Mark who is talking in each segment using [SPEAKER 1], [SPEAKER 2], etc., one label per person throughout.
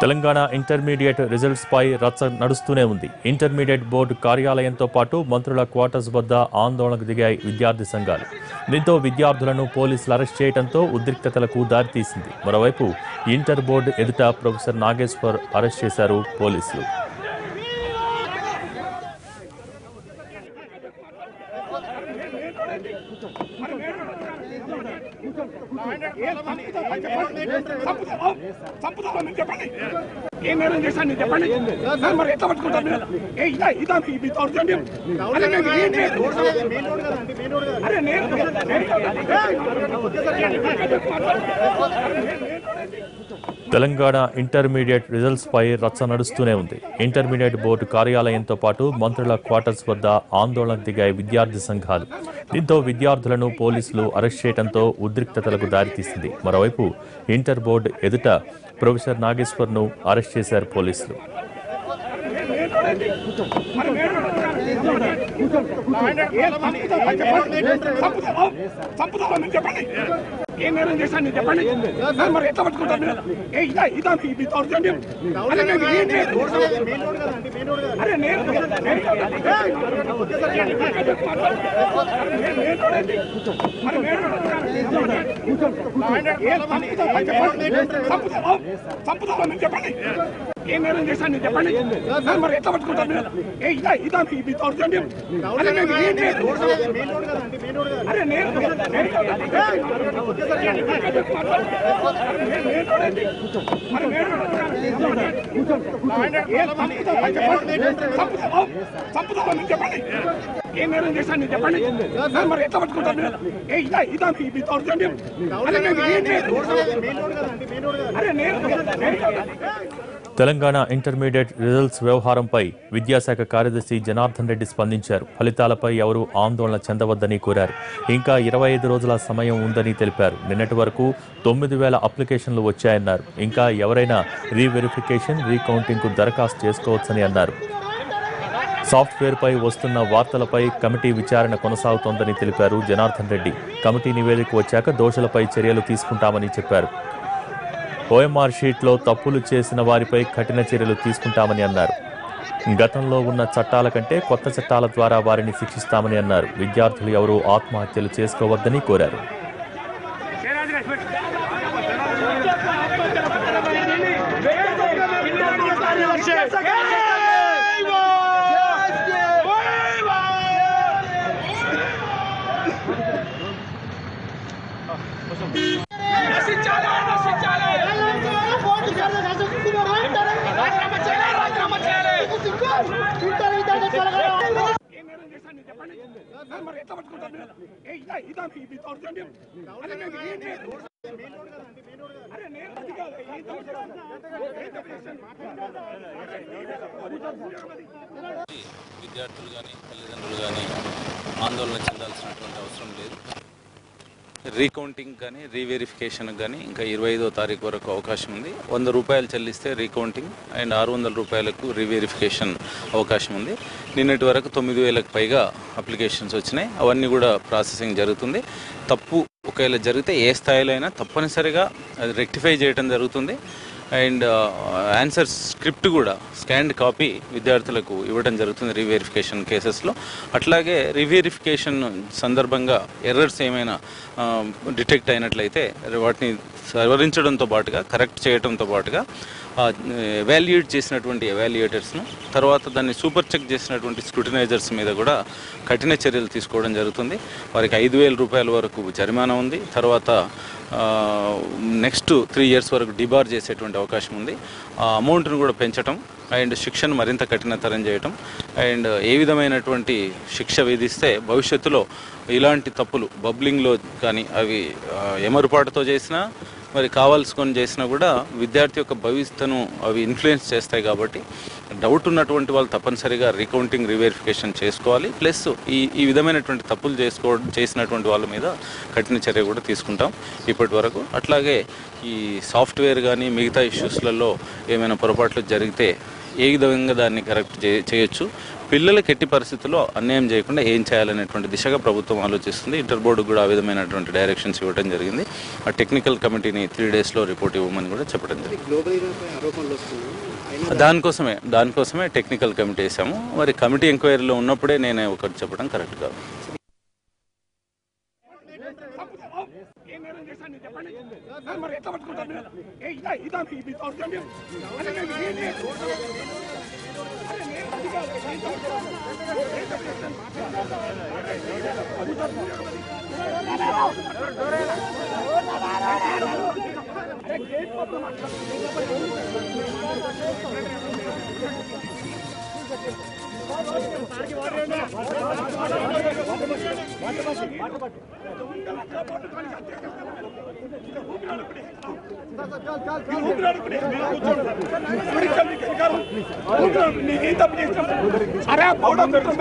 [SPEAKER 1] Telangana intermediate results పై రచ్చ నడుస్తూనే ఉంది. ఇంటర్మీడియట్ బోర్డు కార్యాలయంతో పాటు మంత్రుల క్వార్టర్స్ వద్ద ఆందోళనకు దిగాయి విద్యార్థి సంఘాలు. దీంతో విద్యార్థులను పోలీసులు అరెస్ట్ చేయడంతో ఉద్రిక్తతలకు దారితీసింది. మరోవైపు ఇంటర్ బోర్డు ఎదుట ప్రొఫెసర్ నాగేశ్వర్ అరెస్ట్ చేశారు పోలీసులు. తెలంగాణ ఇంటర్మీడియట్ రిజల్ట్స్ పై రచ్చ నడుస్తూనే ఉంది. ఇంటర్మీడియట్ బోర్డు కార్యాలయంతో పాటు మంత్రుల క్వార్టర్స్ వద్ద ఆందోళనకు దిగాయి విద్యార్థి సంఘాలు. దీంతో విద్యార్థులను పోలీసులు అరెస్ట్ చేయడంతో ఉద్రిక్తతలకు దారితీసింది. మరోవైపు ఇంటర్ బోర్డు ఎదుట ప్రొఫెసర్ నాగేశ్వర్ను అరెస్ట్ చేశారు పోలీసులు. తెలంగాణ ఇంటర్మీడియట్ రిజల్ట్స్ వ్యవహారంపై విద్యాశాఖ కార్యదర్శి జనార్దన్ రెడ్డి స్పందించారు. ఫలితాలపై ఎవరూ ఆందోళన చెందవద్దని కోరారు. ఇంకా 25 రోజుల సమయం ఉందని తెలిపారు. నిన్నటి వరకు 9,000 అప్లికేషన్లు వచ్చాయన్నారు. ఇంకా ఎవరైనా రీవెరిఫికేషన్, రీకౌంటింగ్కు దరఖాస్తు చేసుకోవచ్చని అన్నారు. సాఫ్ట్వేర్పై వస్తున్న వార్తలపై కమిటీ విచారణ కొనసాగుతోందని తెలిపారు జనార్దన్ రెడ్డి. కమిటీ నివేదిక వచ్చాక దోషులపై చర్యలు తీసుకుంటామని చెప్పారు. ఓఎంఆర్ షీట్లో తప్పులు చేసిన వారిపై కఠిన చర్యలు తీసుకుంటామని అన్నారు. గతంలో ఉన్న చట్టాల కంటే కొత్త చట్టాల ద్వారా వారిని శిక్షిస్తామని అన్నారు. విద్యార్థులు ఎవరూ ఆత్మహత్యలు చేసుకోవద్దని కోరారు.
[SPEAKER 2] విద్యార్థులు కానీ తల్లిదండ్రులు కానీ ఆందోళన చెందాల్సినటువంటి అవసరం లేదు. రీకౌంటింగ్ కానీ రీవెరిఫికేషన్ కానీ ఇంకా 25వ తారీఖు వరకు అవకాశం ఉంది. 100 రూపాయలు చెల్లిస్తే రీకౌంటింగ్ అండ్ 600 రూపాయలకు రీవెరిఫికేషన్ అవకాశం ఉంది. నిన్నటి వరకు 9,000కు పైగా అప్లికేషన్స్ వచ్చినాయి. అవన్నీ కూడా ప్రాసెసింగ్ జరుగుతుంది. తప్పు ఒకవేళ జరిగితే ఏ స్థాయిలో అయినా తప్పనిసరిగా అది రెక్టిఫై చేయడం జరుగుతుంది. అండ్ ఆన్సర్ స్క్రిప్ట్ కూడా స్కాన్డ్ కాపీ విద్యార్థులకు ఇవ్వడం జరుగుతుంది రీవెరిఫికేషన్ కేసెస్లో. అట్లాగే రీవెరిఫికేషన్ సందర్భంగా ఎర్రర్స్ ఏమైనా డిటెక్ట్ అయినట్లయితే వాటిని సవరించడంతో పాటుగా కరెక్ట్ చేయడంతో పాటుగా ఎవాల్యుయేట్ చేసినటువంటి ఎవాల్యుయేటర్స్ను తర్వాత దాన్ని సూపర్ చెక్ చేసినటువంటి స్క్రూటినైజర్స్ మీద కూడా కఠిన చర్యలు తీసుకోవడం జరుగుతుంది. వారికి 5,000 రూపాయల వరకు జరిమానా ఉంది. తర్వాత నెక్స్ట్ 3 ఇయర్స్ వరకు డిబార్ చేసేటువంటి అవకాశం ఉంది. ఆ అమౌంట్ను కూడా పెంచడం అండ్ శిక్షను మరింత కఠినతరం చేయటం అండ్ ఏ విధమైనటువంటి శిక్ష విధిస్తే భవిష్యత్తులో ఇలాంటి తప్పులు బబ్లింగ్లో కానీ అవి ఎమరుపాటుతో చేసినా మరి కావాల్సుకొని చేసినా కూడా విద్యార్థి యొక్క భవిష్యత్తును అవి ఇన్ఫ్లుయెన్స్ చేస్తాయి. కాబట్టి డౌట్ ఉన్నటువంటి వాళ్ళు తప్పనిసరిగా రీకౌంటింగ్ రీవెరిఫికేషన్ చేసుకోవాలి. ప్లస్ ఈ విధమైనటువంటి తప్పులు చేసినటువంటి వాళ్ళ మీద కఠిన చర్య కూడా తీసుకుంటాం ఇప్పటి వరకు. అట్లాగే ఈ సాఫ్ట్వేర్ కానీ మిగతా ఇష్యూస్లలో ఏమైనా పొరపాట్లు జరిగితే ఏ విధంగా దాన్ని కరెక్ట్ చేయొచ్చు, పిల్లలకి ఎట్టి పరిస్థితుల్లో అన్యాయం చేయకుండా ఏం చేయాలనేటువంటి దిశగా ప్రభుత్వం ఆలోచిస్తుంది. ఇంటర్ బోర్డుకు కూడా ఆ విధమైనటువంటి డైరెక్షన్స్ ఇవ్వడం జరిగింది. ఆ టెక్నికల్ కమిటీని 3 daysలో రిపోర్ట్ ఇవ్వమని కూడా చెప్పడం జరిగింది. దానికోసమే టెక్నికల్ కమిటీ వేసాము. మరి కమిటీ ఎంక్వైరీలో ఉన్నప్పుడే నేను ఒకటి చెప్పడం కరెక్ట్ కాదు.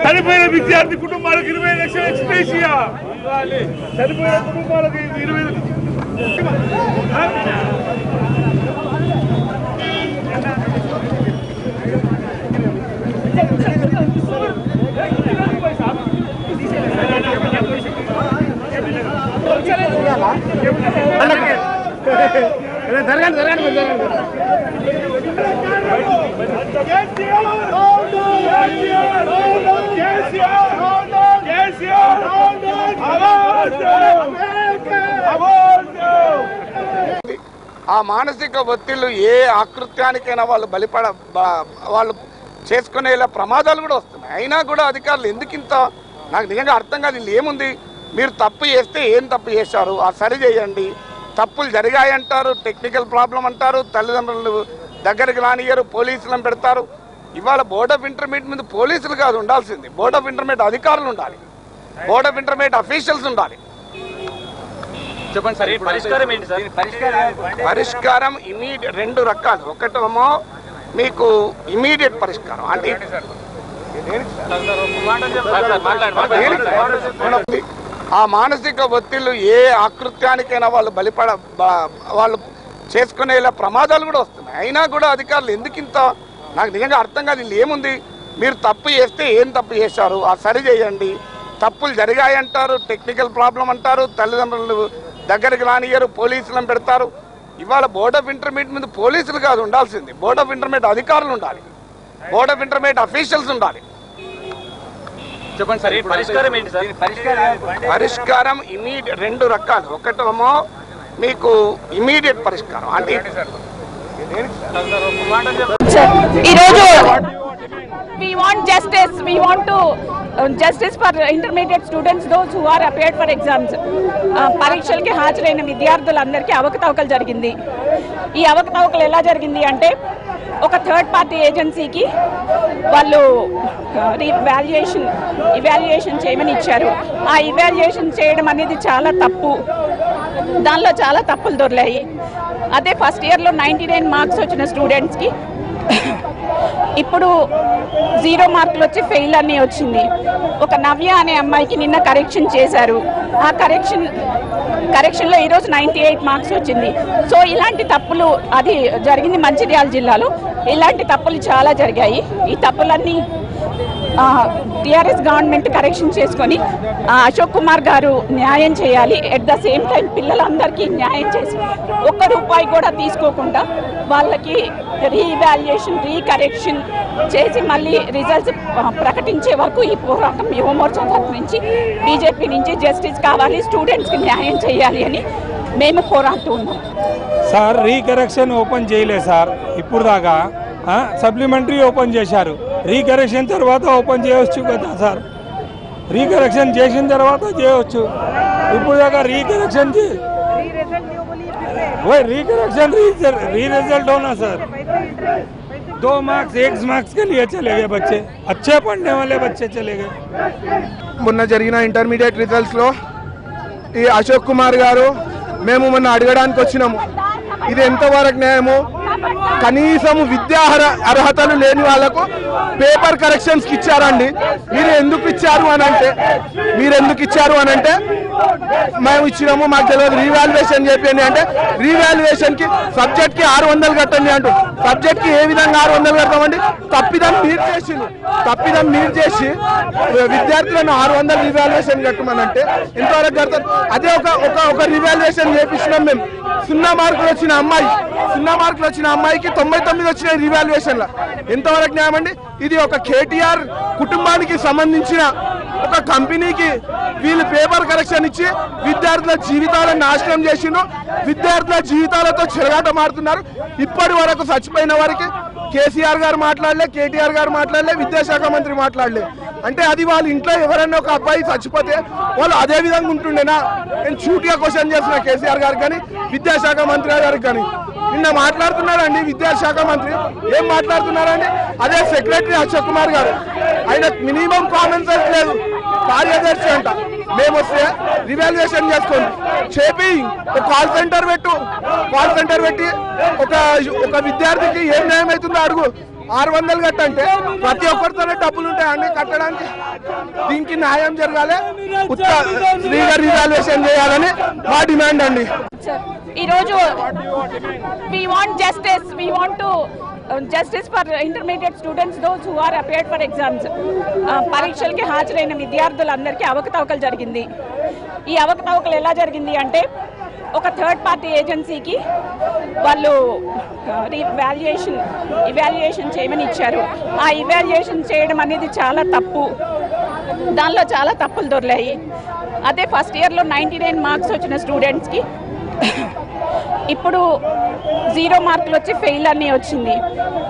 [SPEAKER 3] చనిపోయిన విద్యార్థి కుటుంబాలకు 20 లక్షల ఎక్స్‌గ్రేషియా ఇవ్వాలి. చనిపోయిన కుటుంబాలకు 20
[SPEAKER 4] ఆ మానసిక ఒత్తిళ్లు ఏ ఆకృత్యానికైనా వాళ్ళు చేసుకునేలా ప్రమాదాలు కూడా వస్తున్నాయి. అయినా కూడా అధికారులు ఎందుకింత నాకు నిజంగా అర్థం కాదు. వీళ్ళు ఏముంది, మీరు తప్పు చేస్తే ఏం తప్పు చేశారు ఆ సరి చేయండి, తప్పులు జరిగాయంటారు, టెక్నికల్ ప్రాబ్లం అంటారు, తల్లిదండ్రులు దగ్గరికి రానియరు, పోలీసులను పెడతారు. ఇవాళ బోర్డ్ ఆఫ్ ఇంటర్మీడియట్ మీద పోలీసులు కాదు ఉండాల్సింది, బోర్డ్ ఆఫ్ ఇంటర్మీడియట్ అధికారులు ఉండాలి, బోర్డ్ ఆఫ్ ఇంటర్మీడియట్ అఫీషియల్స్ ఉండాలి.
[SPEAKER 5] చెప్పండి సార్, పరిష్కారం ఏంటి సార్?
[SPEAKER 4] పరిష్కారం ఇమీడియట్ 2 రకాలు. ఒకటేమో మీకు ఇమీడియట్ పరిష్కారం అంటే ఆ మానసిక ఒత్తిళ్లు ఏ ఆకృత్యానికైనా వాళ్ళు చేసుకునేలా ప్రమాదాలు కూడా వస్తున్నాయి. అయినా కూడా అధికారులు ఎందుకింత నాకు నిజంగా అర్థం కాదు. వీళ్ళు ఏముంది, మీరు తప్పు చేస్తే ఏం తప్పు చేశారు ఆ సరి చేయండి, తప్పులు జరిగాయంటారు, టెక్నికల్ ప్రాబ్లం అంటారు, తల్లిదండ్రులు దగ్గరికి రానియరు, పోలీసులను పెడతారు. ఇవాళ బోర్డ్ ఆఫ్ ఇంటర్మీడియట్ మీద పోలీసులు కాదు ఉండాల్సింది, బోర్డ్ ఆఫ్ ఇంటర్మీడియట్ అధికారులు ఉండాలి, బోర్డ్ ఆఫ్ ఇంటర్మీడియట్ అఫీషియల్స్ ఉండాలి.
[SPEAKER 5] చెప్పండి సార్, పరిష్కారం ఏంటి సార్?
[SPEAKER 4] పరిష్కారం ఇమీడియట్ 2 రకాలు. ఒకటేమో మీకు ఇమీడియట్ పరిష్కారం అంటే
[SPEAKER 6] ఈరోజు we want justice, we want to justice for intermediate students, those who are appeared for exams. పరీక్షలకి హాజరైన విద్యార్థులందరికీ అవకతవకలు జరిగింది. ఈ అవకతవకలు ఎలా జరిగింది అంటే ఒక థర్డ్ పార్టీ ఏజెన్సీకి వాళ్ళు ఇవాల్యుయేషన్ చేయమని ఇచ్చారు. ఆ ఇవాల్యుయేషన్ చేయడం అనేది చాలా తప్పు, దానిలో చాలా తప్పులు దొరికాయి. అదే ఫస్ట్ ఇయర్లో 99 మార్క్స్ వచ్చిన స్టూడెంట్స్కి ఇప్పుడు 0 మార్కులు వచ్చి ఫెయిల్ అని వచ్చింది. ఒక నవ్య అనే అమ్మాయికి నిన్న కరెక్షన్ చేశారు. ఆ కరెక్షన్లో ఈరోజు 98 మార్క్స్ వచ్చింది. సో ఇలాంటి తప్పులు అది జరిగింది మంచిర్యాల జిల్లాలో. ఇలాంటి తప్పులు చాలా జరిగాయి. ఈ తప్పులన్నీ టీఆర్ఎస్ గవర్నమెంట్ కరెక్షన్ చేసుకొని అశోక్ కుమార్ గారు న్యాయం చేయాలి. ఎట్ ద సేమ్ టైం పిల్లలందరికీ న్యాయం చేసి ₹1 కూడా తీసుకోకుండా వాళ్ళకి రీవాల్యుయేషన్ రీకరెక్షన్ చేసి మళ్ళీ రిజల్ట్స్ ప్రకటించే వరకు ఈ పోరాటం యువమోర్చా తరఫు నుంచి బీజేపీ నుంచి జస్టిస్ కావాలి, స్టూడెంట్స్కి న్యాయం చేయాలి అని మేము పోరాడుతూ ఉన్నాం.
[SPEAKER 3] సార్ రీకరెక్షన్ ఓపెన్ చేయలేదు సార్, ఇప్పుడు దాకా సప్లిమెంటరీ ఓపెన్ చేశారు. రీకరెక్షన్ తర్వాత ఓపెన్ చేయవచ్చు కదా సార్, రీకరెక్షన్ చేసిన తర్వాత చేయవచ్చు. ఇప్పుడు దాకా రీకరెక్షన్ रीकरेक्शन री रिजल्ट होना सर, 2 मार्क्स 1 मार्क्स के लिए चले गए बच्चे, अच्छे पढ़ने वाले बच्चे चले गए.
[SPEAKER 7] మొన్న జరిగిన ఇంటర్మీడియట్ రిజల్ట్స్లో ఈ అశోక్ కుమార్ గారు మేము మొన్న అడగడానికి వచ్చినాము. ఇది ఎంతవరకు న్యాయము? కనీసం విద్యా అర్హతలు లేని వాళ్లకు పేపర్ కరెక్షన్స్ కి ఇచ్చారండి. మీరు ఎందుకు ఇచ్చారు అని అంటే మేము ఇచ్చినాము, మాకు తెలియదు, రీవాల్యుయేషన్ చెప్పండి అంటే రీవాల్యుయేషన్ కి సబ్జెక్ట్ కి 600 కట్టండి అంటూ. సబ్జెక్ట్ కి ఏ విధంగా 600 కడతామండి? తప్పిదం మీరు చేసి విద్యార్థులను 600 రీవాల్యుయేషన్ కట్టమని అంటే ఎంతవరకు కడతారు? అదే ఒక రీవాల్యుయేషన్ చేపించినాం మేము. 0 మార్కులు వచ్చిన అమ్మాయికి 99 వచ్చినాయి రీవాల్యుయేషన్ లో. ఎంతవరకు న్యాయమండి? ఇది ఒక కేటీఆర్ కుటుంబానికి సంబంధించిన ఒక కంపెనీకి వీళ్ళు పేపర్ కరెక్షన్ ఇచ్చి విద్యార్థుల జీవితాలను నాశనం చేసిండు. విద్యార్థుల జీవితాలతో చెరగాట మారుతున్నారు. ఇప్పటి వరకు చచ్చిపోయిన వారికి కేసీఆర్ గారు మాట్లాడలే, కేటీఆర్ గారు మాట్లాడలే, విద్యాశాఖ మంత్రి మాట్లాడలే. అంటే అది వాళ్ళ ఇంట్లో ఎవరైనా ఒక అబ్బాయి చచ్చిపోతే వాళ్ళు అదే విధంగా ఉంటుండేనా? నేను చూటిగా క్వశ్చన్ చేసిన కేసీఆర్ గారికి కానీ విద్యాశాఖ మంత్రి గారికి కానీ. నిన్న మాట్లాడుతున్నారండి విద్యాశాఖ మంత్రి, ఏం మాట్లాడుతున్నారండి? అదే సెక్రటరీ అశోక్ కుమార్ గారు, ఆయన మినిమం కామన్ సెన్స్ లేదు. కార్యదర్శి అంట, మేము వస్తే రివాల్యుయేషన్ చేసుకోండి చెప్పి ఒక కాల్ సెంటర్ పెట్టి ఒక విద్యార్థికి ఏం న్యాయం అవుతుందో అడుగు. 600 కట్టంటే ప్రతి ఒక్కరితోనే డబ్బులు ఉంటాయండి కట్టడానికి. దీనికి న్యాయం జరగాలి, ఫ్రీగా రివాల్యుయేషన్ చేయాలని మా డిమాండ్ అండి.
[SPEAKER 6] ఈరోజు we want justice for intermediate students, those who are appeared for exams. పరీక్షలకి హాజరైన విద్యార్థులందరికీ అవకతవకలు జరిగింది. ఈ అవకతవకలు ఎలా జరిగింది అంటే ఒక థర్డ్ పార్టీ ఏజెన్సీకి వాళ్ళు ఇవాల్యుయేషన్ చేయమని ఇచ్చారు. ఆ ఇవాల్యుయేషన్ చేయడం అనేది చాలా తప్పు. దానిలో చాలా తప్పులు దొరికాయి. అదే ఫస్ట్ ఇయర్లో 99 మార్క్స్ వచ్చిన స్టూడెంట్స్కి ఇప్పుడు 0 మార్కులు వచ్చి ఫెయిల్ అని వచ్చింది.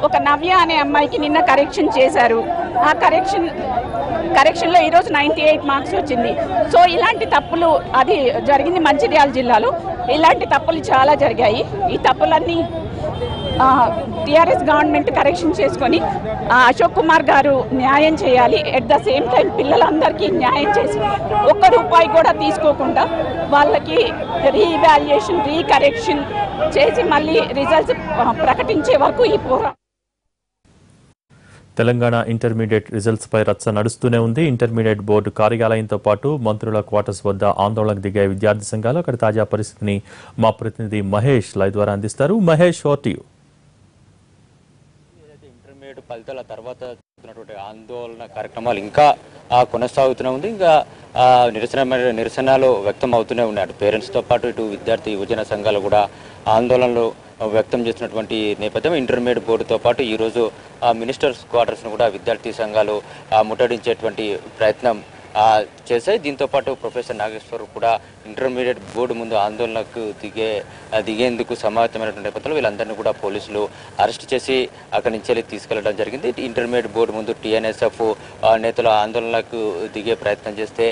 [SPEAKER 6] ఒక నవ్య అనే అమ్మాయికి నిన్న కరెక్షన్ చేశారు. ఆ కరెక్షన్లో ఈరోజు 98 మార్క్స్ వచ్చింది. సో ఇలాంటి తప్పులు, అది జరిగింది మంచిర్యాల జిల్లాలో, ఇలాంటి తప్పులు చాలా జరిగాయి. ఈ తప్పులన్నీ టీఆర్ఎస్ గవర్నమెంట్ కరెక్షన్ చేసుకొని అశోక్ కుమార్ గారు న్యాయం చేయాలి. ఎట్ ద సేమ్ టైం పిల్లలందరికీ న్యాయం చేసి ₹1 కూడా తీసుకోకుండా వాళ్ళకి రీవాల్యుయేషన్, రీకరెక్షన్ చేసి మళ్ళీ రిజల్ట్స్ ప్రకటించే వరకు ఈ పోరాటం.
[SPEAKER 1] తెలంగాణ ఇంటర్మీడియట్ రిజల్ట్స్ పై రచ్చ నడుస్తూనే ఉంది. ఇంటర్మీడియట్ బోర్డు కార్యాలయంతో పాటు మంత్రుల క్వార్టర్స్ వద్ద ఆందోళనకు దిగాయి విద్యార్థి సంఘాలు. అక్కడ తాజా పరిస్థితిని మా ప్రతినిధి మహేష్ లైవ్ ద్వారా అందిస్తారు. Mahesh, over to you.
[SPEAKER 5] Intermediate ఫలితాల తర్వాత ఆందోళన కార్యక్రమాలు ఇంకా కొనసాగుతూనే ఉంది. ఇంకా నిరసనలు వ్యక్తం అవుతూనే ఉన్నాయి. పేరెంట్స్తో పాటు ఇటు విద్యార్థి యువజన సంఘాలు కూడా ఆందోళనలు వ్యక్తం చేసినటువంటి నేపథ్యం. ఇంటర్మీడియట్ బోర్డుతో పాటు ఈరోజు మినిస్టర్స్ క్వార్టర్స్ను కూడా విద్యార్థి సంఘాలు ముట్టడించేటువంటి ప్రయత్నం చేశాయి. దీంతో పాటు ప్రొఫెసర్ నాగేశ్వర్ కూడా ఇంటర్మీడియట్ బోర్డు ముందు ఆందోళనకు దిగేందుకు సమావేశమైనటువంటి నేపథ్యంలో వీళ్ళందరినీ కూడా పోలీసులు అరెస్ట్ చేసి అక్కడి నుంచి తీసుకెళ్లడం జరిగింది. ఇంటర్మీడియట్ బోర్డు ముందు టీఎన్ఎస్ఎఫ్ నేతలు ఆందోళనకు దిగే ప్రయత్నం చేస్తే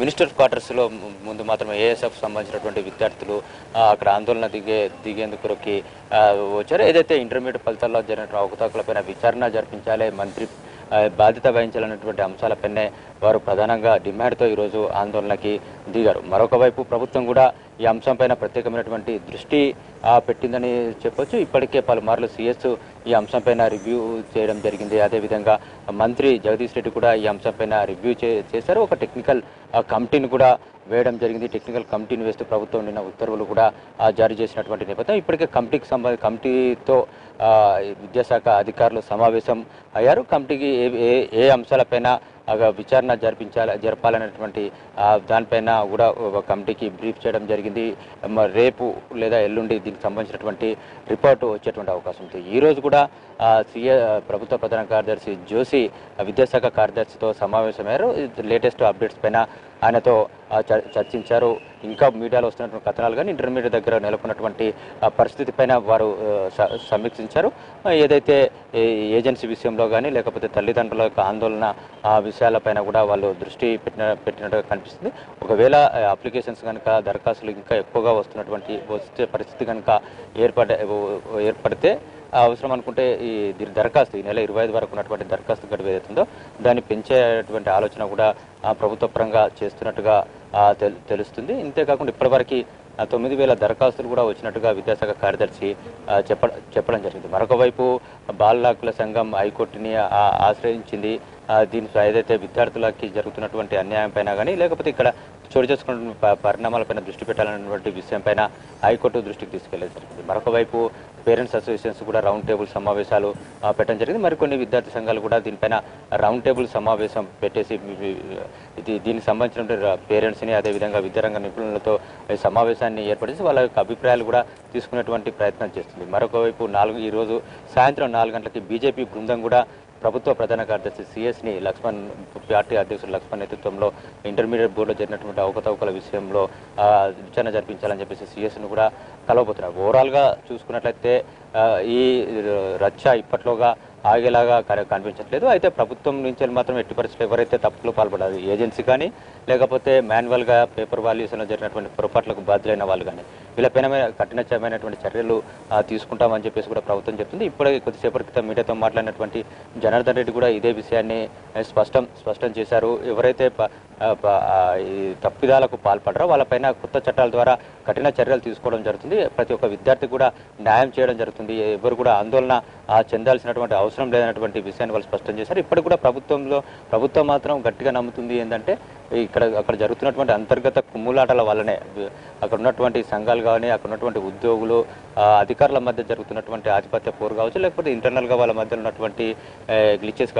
[SPEAKER 5] మినిస్టర్ క్వార్టర్స్లో ముందు మాత్రం ఏఎస్ఎఫ్ సంబంధించినటువంటి విద్యార్థులు అక్కడ ఆందోళన దిగేందుకు వచ్చారు. ఏదైతే ఇంటర్మీడియట్ ఫలితాల్లో జరిగిన అవకతవకలపైన విచారణ జరిపించాలి, మంత్రి బాధ్యత వహించాలన్నటువంటి అంశాలపైనే వారు ప్రధానంగా డిమాండ్తో ఈరోజు ఆందోళనకి దిగారు. మరొక వైపు ప్రభుత్వం కూడా ఈ అంశంపైన ప్రత్యేకమైనటువంటి దృష్టి పెట్టిందని చెప్పొచ్చు. ఇప్పటికే పలుమార్లు సీఎస్ ఈ అంశంపైన రివ్యూ చేయడం జరిగింది. అదేవిధంగా మంత్రి జగదీష్ రెడ్డి కూడా ఈ అంశంపైన రివ్యూ చేశారు. ఒక టెక్నికల్ కమిటీని కూడా వేయడం జరిగింది. టెక్నికల్ కమిటీని వేస్తూ ప్రభుత్వం నిన్న ఉత్తర్వులు కూడా జారీ చేసినటువంటి నేపథ్యం. ఇప్పటికే కమిటీతో విద్యాశాఖ అధికారులు సమావేశం అయ్యారు. కమిటీకి ఏ అంశాలపైన విచారణ జరపాలనేటువంటి దానిపైన కూడా కమిటీకి బ్రీఫ్ చేయడం జరిగింది. రేపు లేదా ఎల్లుండి దీనికి సంబంధించినటువంటి రిపోర్టు వచ్చేటువంటి అవకాశం ఉంది. ఈరోజు కూడా ప్రభుత్వ ప్రధాన కార్యదర్శి జోషి విద్యాశాఖ కార్యదర్శితో సమావేశమయ్యారు. లేటెస్ట్ అప్డేట్స్ పైన ఆయనతో చర్చించారు. ఇంకా మీడియాలో వస్తున్నటువంటి కథనాలు కానీ ఇంటర్మీడియట్ దగ్గర నెలకొన్నటువంటి పరిస్థితి పైన వారు సమీక్షించారు. ఏదైతే ఏజెన్సీ విషయంలో కానీ లేకపోతే తల్లిదండ్రుల యొక్క ఆందోళన విషయాలపైన కూడా వాళ్ళు దృష్టి పెట్టినట్టుగా కనిపిస్తుంది. ఒకవేళ అప్లికేషన్స్ కనుక దరఖాస్తులు ఇంకా ఎక్కువగా వచ్చే పరిస్థితి కనుక ఏర్పడితే అవసరం అనుకుంటే ఈ దరఖాస్తు ఈ నెల 25 వరకు ఉన్నటువంటి దరఖాస్తు గడువు ఏదైతుందో దాన్ని పెంచేటువంటి ఆలోచన కూడా ప్రభుత్వ పరంగా చేస్తున్నట్టుగా తెలుస్తుంది. ఇంతేకాకుండా ఇప్పటివరకు 9,000 దరఖాస్తులు కూడా వచ్చినట్టుగా విద్యాశాఖ కార్యదర్శి చెప్పడం జరిగింది. మరొక వైపు బాలల హక్కుల సంఘం హైకోర్టుని ఆశ్రయించింది. దీని ఏదైతే విద్యార్థులకి జరుగుతున్నటువంటి అన్యాయం పైన కానీ లేకపోతే ఇక్కడ చోటు చేసుకున్న పరిణామాలపైన దృష్టి పెట్టాలన్నటువంటి విషయంపైన హైకోర్టు దృష్టికి తీసుకెళ్లేదు జరిగింది. మరొక వైపు పేరెంట్స్ అసోసియేషన్స్ కూడా రౌండ్ టేబుల్ సమావేశాలు పెట్టడం జరిగింది. మరికొన్ని విద్యార్థి సంఘాలు కూడా దీనిపైన రౌండ్ టేబుల్ సమావేశం పెట్టేసి దీనికి సంబంధించిన పేరెంట్స్ని అదేవిధంగా విద్యారంగ నిపుణులతో సమావేశాన్ని ఏర్పడేసి వాళ్ళ యొక్క అభిప్రాయాలు కూడా తీసుకునేటువంటి ప్రయత్నం చేస్తుంది. మరొక వైపు ఈరోజు సాయంత్రం 4 గంటలకి బీజేపీ బృందం కూడా ప్రభుత్వ ప్రధాన కార్యదర్శి సిఎస్ని లక్ష్మణ్ పార్టీ అధ్యక్షుడు లక్ష్మణ్ నేతృత్వంలో ఇంటర్మీడియట్ బోర్డులో జరిగినటువంటి అవకతవకల విషయంలో విచారణ జరిపించాలని చెప్పేసి సిఎస్ను కూడా కలవబోతున్నారు. ఓవరాల్గా చూసుకున్నట్లయితే ఈ రచ్చ ఇప్పట్లోగా ఆగేలాగా కనిపించట్లేదు. అయితే ప్రభుత్వం నుంచి మాత్రం ఎట్టి పరిస్థితులు ఎవరైతే తప్పులు పాల్పడారు ఏజెన్సీ కానీ లేకపోతే మాన్యువల్గా పేపర్ వాల్యూషన్లో జరిగినటువంటి పొరపాట్లకు బాధ్యులైన వాళ్ళు కానీ వీళ్ళపైన కఠినమైనటువంటి చర్యలు తీసుకుంటామని చెప్పేసి కూడా ప్రభుత్వం చెప్తుంది. ఇప్పుడే కొద్దిసేపటి క్రితం మీడియాతో మాట్లాడినటువంటి జనార్దన్ రెడ్డి కూడా ఇదే విషయాన్ని స్పష్టం చేశారు. ఎవరైతే ఈ తప్పిదాలకు పాల్పడరో వాళ్ళపైన కొత్త చట్టాల ద్వారా కఠిన చర్యలు తీసుకోవడం జరుగుతుంది. ప్రతి ఒక్క విద్యార్థి కూడా న్యాయం చేయడం జరుగుతుంది. ఎవరు కూడా ఆందోళన చెందాల్సినటువంటి అవసరం లేదన్నటువంటి విషయాన్ని వాళ్ళు స్పష్టం చేశారు. ఇప్పటికి కూడా ప్రభుత్వం మాత్రం గట్టిగా నమ్ముతుంది ఏంటంటే అక్కడ జరుగుతున్నటువంటి అంతర్గత కుమ్ములాటల వల్లనే అక్కడ ఉన్నటువంటి సంఘాలు కానీ అక్కడ ఉన్నటువంటి ఉద్యోగులు అధికారుల మధ్య జరుగుతున్నటువంటి ఆధిపత్య పోరు కావచ్చు లేకపోతే ఇంటర్నల్గా వాళ్ళ మధ్య ఉన్నటువంటి గ్లిచెస్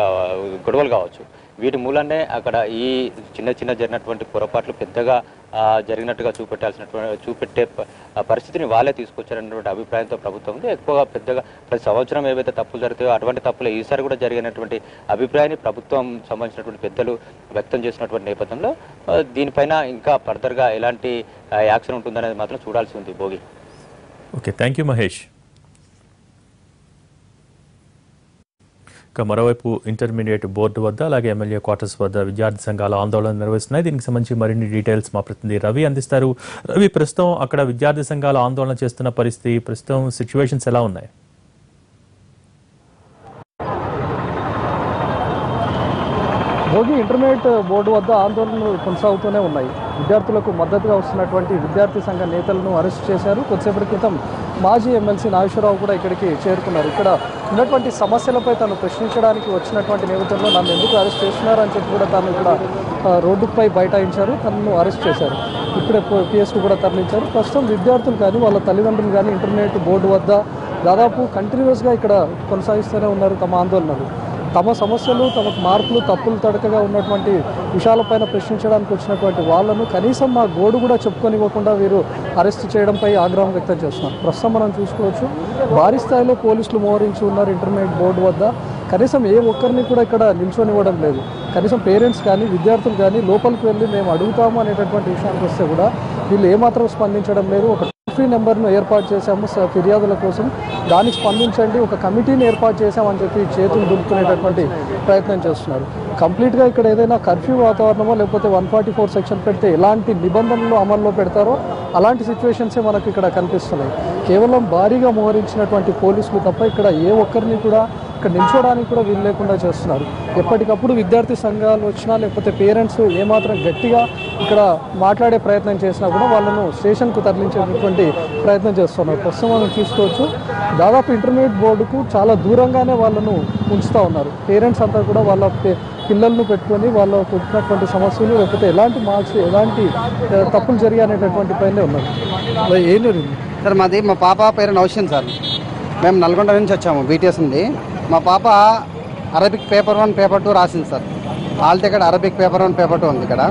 [SPEAKER 5] గొడవలు కావచ్చు. వీటి మూలనే అక్కడ ఈ చిన్న జరిగినటువంటి పొరపాట్లు పెద్దగా జరిగినట్టుగా చూపెట్టే పరిస్థితిని వాళ్ళే తీసుకొచ్చారన్నటువంటి అభిప్రాయంతో ప్రభుత్వం ఉంది. ఎక్కువగా పెద్దగా ప్రతి సంవత్సరం ఏవైతే తప్పులు జరుగుతాయో అటువంటి తప్పులు ఈసారి కూడా జరిగినటువంటి అభిప్రాయాన్ని ప్రభుత్వం సంబంధించినటువంటి పెద్దలు వ్యక్తం చేసినటువంటి నేపథ్యంలో దీనిపైన ఇంకా ఫర్దర్గా ఎలాంటి యాక్షన్ ఉంటుందనేది మాత్రం చూడాల్సి ఉంది. Bhogi.
[SPEAKER 1] Okay, thank you Mahesh. ఇక మరోవైపు ఇంటర్మీడియట్ బోర్డు వద్ద అలాగే ఎమ్మెల్యే క్వార్టర్స్ వద్ద విద్యార్థి సంఘాల ఆందోళన నిర్వహిస్తున్నాయి. దీనికి సంబంధించి మరిన్ని డీటెయిల్స్ మా ప్రతినిధి రవి అందిస్తారు. రవి, ప్రస్తుతం అక్కడ విద్యార్థి సంఘాల ఆందోళన చేస్తున్న పరిస్థితి, ప్రస్తుతం సిచ్యువేషన్స్ ఎలా ఉన్నాయి?
[SPEAKER 8] భోగి ఇంటర్మీడియట్ బోర్డు వద్ద ఆందోళనలు కొనసాగుతూనే ఉన్నాయి. విద్యార్థులకు మద్దతుగా వస్తున్నటువంటి విద్యార్థి సంఘ నేతలను అరెస్ట్ చేశారు. కొద్దిసేపటి క్రితం మాజీ ఎమ్మెల్సీ నాగేశ్వరరావు కూడా ఇక్కడికి చేరుకున్నారు. ఇక్కడ ఉన్నటువంటి సమస్యలపై తను ప్రశ్నించడానికి వచ్చినటువంటి నేపథ్యంలో నన్ను ఎందుకు అరెస్ట్ చేస్తున్నారని చెప్పి కూడా తాను ఇక్కడ రోడ్డుపై బైఠాయించారు. తనను అరెస్ట్ చేశారు. ఇప్పుడే పిఎస్కు కూడా తరలించారు. ప్రస్తుతం విద్యార్థులు కానీ వాళ్ళ తల్లిదండ్రులు కానీ ఇంటర్మీడియట్ బోర్డు వద్ద దాదాపు కంటిన్యూస్గా ఇక్కడ కొనసాగిస్తూనే ఉన్నారు తమ ఆందోళనలు. తమ సమస్యలు, తమకు మార్పులు తప్పులు తడకగా ఉన్నటువంటి విషయాలపైన ప్రశ్నించడానికి వచ్చినటువంటి వాళ్ళను కనీసం మా గోడు కూడా చెప్పుకొనివ్వకుండా వీరు అరెస్ట్ చేయడంపై ఆగ్రహం వ్యక్తం చేస్తున్నారు. ప్రస్తుతం మనం చూసుకోవచ్చు, భారీ స్థాయిలో పోలీసులు మోహరించి ఉన్నారు ఇంటర్మీడియట్ బోర్డు వద్ద. కనీసం ఏ ఒక్కరిని కూడా ఇక్కడ నిల్చొనివ్వడం లేదు. కనీసం పేరెంట్స్ కానీ విద్యార్థులు కానీ లోపలికి వెళ్ళి మేము అడుగుతాము అనేటటువంటి విషయానికి వస్తే కూడా వీళ్ళు ఏమాత్రం స్పందించడం లేదు. ఒక ఫ్రీ నెంబర్ను ఏర్పాటు చేశాము ఫిర్యాదుల కోసం, దానికి స్పందించండి, ఒక కమిటీని ఏర్పాటు చేశామని చెప్పి చేతులు దులుపుకునేటటువంటి ప్రయత్నం చేస్తున్నారు. కంప్లీట్గా ఇక్కడ ఏదైనా కర్ఫ్యూ వాతావరణమో లేకపోతే 144 సెక్షన్ పెడితే ఎలాంటి నిబంధనలు అమల్లో పెడతారో అలాంటి సిచ్యువేషన్సే మనకు ఇక్కడ కనిపిస్తున్నాయి. కేవలం భారీగా మోహరించినటువంటి పోలీసులు తప్ప ఇక్కడ ఏ ఒక్కరిని కూడా ఇక్కడ నిల్చోడానికి కూడా వీలు లేకుండా చేస్తున్నారు. ఎప్పటికప్పుడు విద్యార్థి సంఘాలు వచ్చినా లేకపోతే పేరెంట్స్ ఏమాత్రం గట్టిగా ఇక్కడ మాట్లాడే ప్రయత్నం చేసినా కూడా వాళ్ళను స్టేషన్కు తరలించేటటువంటి ప్రయత్నం చేస్తున్నారు. ప్రస్తుతం మనం చూసుకోవచ్చు, దాదాపు ఇంటర్మీడియట్ బోర్డుకు చాలా దూరంగానే వాళ్ళను ఉంచుతూ ఉన్నారు. పేరెంట్స్ అంతా కూడా వాళ్ళ పిల్లలను పెట్టుకొని వాళ్ళకు వచ్చినటువంటి సమస్యలు లేకపోతే ఎలాంటి మార్క్స్ ఎలాంటి తప్పులు జరిగాయనేటటువంటి పైనే ఉన్నారు. ఏం జరిగింది
[SPEAKER 9] సార్? మా పాప పేరు నౌషన్ సార్. మేము నల్గొండ నుంచి వచ్చాము, బీటీఎస్ నుండి. మా పాప అరబిక్ పేపర్ 1 పేపర్ 2 రాసింది sir. Hall ticket Arabic paper 1 paper 2 ఉంది ఇక్కడ.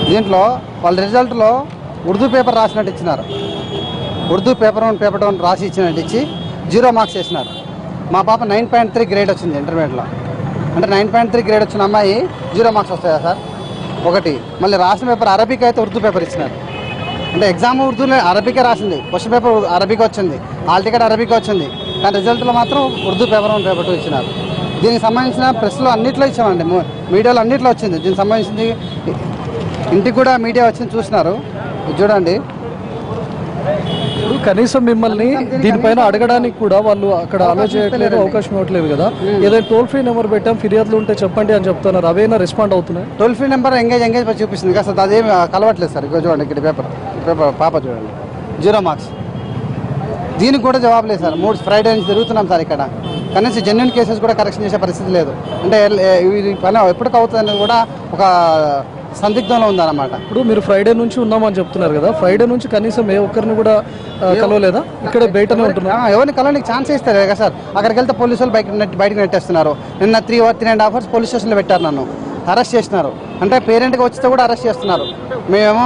[SPEAKER 9] దీంట్లో వాళ్ళ రిజల్ట్లో ఉర్దూ పేపర్ రాసినట్టు ఇచ్చినారు. ఉర్దూ పేపర్ 1 పేపర్ 2 రాసి ఇచ్చినట్టు ఇచ్చి 0 మార్క్స్ వేసినారు. మా పాప 9.3 గ్రేడ్ వచ్చింది ఇంటర్మీడియట్లో. అంటే 9.3 గ్రేడ్ వచ్చిన అమ్మాయి 0 మార్క్స్ వస్తాయా సార్? ఒకటి. మళ్ళీ రాసిన పేపర్ అరబిక్ అయితే ఉర్దూ పేపర్ ఇచ్చినారు. అంటే ఎగ్జామ్ ఉర్దూలో అరబికే రాసింది, క్వశ్చన్ పేపర్ అరబిక్ వచ్చింది, హాల్ టికెట్ అరబిక్ వచ్చింది, కానీ రిజల్ట్లో మాత్రం ఉర్దూ పేపర్ 1 పేపర్ 2 ఇచ్చినారు. దీనికి సంబంధించిన ప్రెస్లో అన్నింటిలో ఇచ్చామండి, మీడియాలో అన్నింటిలో వచ్చింది. దీనికి సంబంధించింది ఇంటికి కూడా మీడియా వచ్చింది, చూసినారు. చూడండి,
[SPEAKER 8] కనీసం మిమ్మల్ని దీనిపైన అడగడానికి కూడా వాళ్ళు అక్కడ అలో చేయట్లేదు, అవకాశం ఇవ్వట్లేదు కదా. ఏదైనా టోల్ ఫ్రీ నెంబర్ పెట్టాం, ఫిర్యాదులు ఉంటే చెప్పండి అని చెప్తున్నారు, అవైనా రెస్పాండ్ అవుతున్నాయి?
[SPEAKER 9] టోల్ ఫ్రీ నెంబర్ ఎంగేజ్ చూపిస్తుంది కదా సార్, అదేమి కలవట్లేదు సార్. ఇక్కడ చూడండి, ఇక్కడ పేపర్ పాప చూడండి, 0 మార్క్స్. దీనికి కూడా జవాబు లేదు సార్. 3 ఫ్రైడే నుంచి తిరుగుతున్నాం సార్ ఇక్కడ. కనీసం జెన్యున్ కేసెస్ కూడా కరెక్షన్ చేసే పరిస్థితి లేదు. అంటే ఇది పని ఎప్పటికి అవుతుంది అనేది కూడా ఒక సందిగ్ధంలో ఉందన్నమాట.
[SPEAKER 8] ఇప్పుడు మీరు ఫ్రైడే నుంచి ఉన్నామని చెప్తున్నారు కదా, ఫ్రైడే నుంచి కనీసం ఏ ఒక్కరిని కూడా కలవలేదా? ఇక్కడ బయటనే ఉంటున్నారు.
[SPEAKER 9] ఎవరిని కలవడానికి ఛాన్స్ ఇస్తారు కదా సార్. అక్కడికి వెళ్తే పోలీసులు బయటకు నెట్టేస్తున్నారు. నిన్న 3.5 hours పోలీస్ స్టేషన్లో పెట్టారు, నన్ను అరెస్ట్ చేసినారు. అంటే పేరెంట్గా వచ్చితే కూడా అరెస్ట్ చేస్తున్నారు. మేము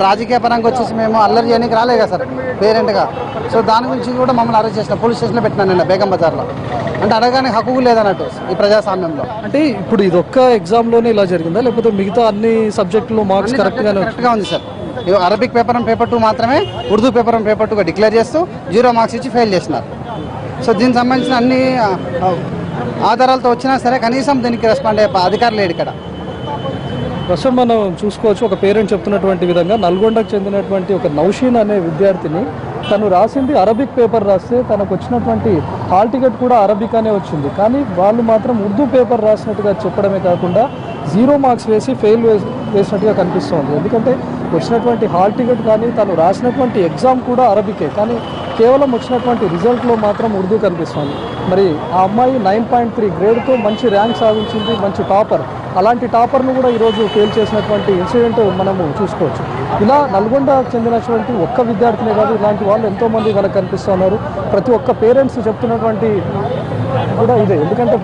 [SPEAKER 9] రాజకీయ పరంగా వచ్చేసి మేము అల్లరి చేయడానికి రాలేదు కదా సార్ పేరెంట్గా. సో దాని గురించి కూడా మమ్మల్ని అరెస్ట్ చేసిన పోలీస్ స్టేషన్లో పెట్టినాను నిన్న బేగం బజార్లో. అంటే అడగడానికి హక్కు లేదన్నట్టు ఈ ప్రజాస్వామ్యంలో.
[SPEAKER 8] అంటే ఇప్పుడు ఇది ఒక్క ఎగ్జామ్లోనే ఇలా జరిగిందా, లేకపోతే మిగతా అన్ని సబ్జెక్టులో మార్క్స్
[SPEAKER 9] కరెక్ట్గా ఉంది సార్. అరబిక్ పేపర్ 1 పేపర్ 2 మాత్రమే, ఉర్దూ పేపర్ 1 పేపర్ 2గా డిక్లేర్ చేస్తూ 0 మార్క్స్ ఇచ్చి ఫెయిల్ చేసినారు. సో దీనికి సంబంధించిన అన్ని ఆధారాలతో వచ్చినా సరే కనీసం దీనికి రెస్పాండ్ అయ్యే అధికారులు లేడు ఇక్కడ.
[SPEAKER 8] ప్రస్తుతం మనం చూసుకోవచ్చు, ఒక పేరెంట్ చెప్తున్నటువంటి విధంగా నల్గొండకు చెందినటువంటి ఒక నౌషీన్ అనే విద్యార్థిని, తను రాసింది అరబిక్ పేపర్ రాస్తే తనకు వచ్చినటువంటి హాల్ టికెట్ కూడా అరబిక్ అనే వచ్చింది. కానీ వాళ్ళు మాత్రం ఉర్దూ పేపర్ రాసినట్టుగా చెప్పడమే కాకుండా 0 మార్క్స్ వేసి ఫెయిల్ వేసినట్టుగా కనిపిస్తోంది. ఎందుకంటే వచ్చినటువంటి హాల్ టికెట్ కానీ తను రాసినటువంటి ఎగ్జామ్ కూడా అరబికే, కానీ కేవలం వచ్చినటువంటి రిజల్ట్లో మాత్రం ఉర్దూ కనిపిస్తోంది. మరి ఆ అమ్మాయి 9.3 గ్రేడ్తో మంచి ర్యాంక్ సాధించింది, మంచి టాపర్. అలాంటి టాపర్ను కూడా ఈరోజు ఫెయిల్ చేసినటువంటి ఇన్సిడెంట్ మనము చూసుకోవచ్చు. ఇలా నల్గొండకు చెందినటువంటి ఒక్క విద్యార్థినే కాదు, ఇలాంటి వాళ్ళు ఎంతోమంది వాళ్ళకి కనిపిస్తున్నారు. ప్రతి ఒక్క పేరెంట్స్ చెప్తున్నటువంటి కూడా ఇదే. ఎందుకంటే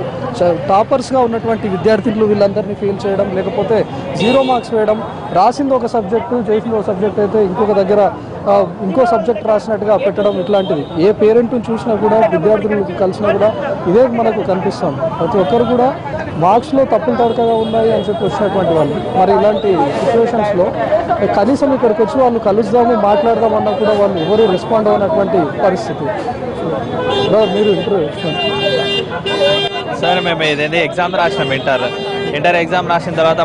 [SPEAKER 8] టాపర్స్గా ఉన్నటువంటి విద్యార్థులు వీళ్ళందరినీ ఫెయిల్ చేయడం, లేకపోతే 0 మార్క్స్ వేయడం, రాసింది ఒక సబ్జెక్టు చేసింది ఒక సబ్జెక్ట్ అయితే ఇంకొక దగ్గర ఇంకో సబ్జెక్ట్ రాసినట్టుగా పెట్టడం, ఇట్లాంటివి ఏ పేరెంట్ని చూసినా కూడా విద్యార్థులకు కలిసినా కూడా ఇదే మనకు కనిపిస్తుంది. ప్రతి ఒక్కరు కూడా మార్క్స్లో తప్పులు తడకగా ఉన్నాయి అని చెప్పి వచ్చినటువంటి వాళ్ళు. మరి ఇలాంటి సిచ్యువేషన్స్లో కనీసం ఇక్కడికి వచ్చి వాళ్ళు కలుద్దాము మాట్లాడదామన్నా కూడా వాళ్ళు ఎవరు రెస్పాండ్ అయినటువంటి పరిస్థితి. మీరు ఇంటర్వ్యూ
[SPEAKER 10] సార్, మేము ఏదైతే ఎగ్జామ్ రాసినాం, ఇంటర్ ఎగ్జామ్ రాసిన తర్వాత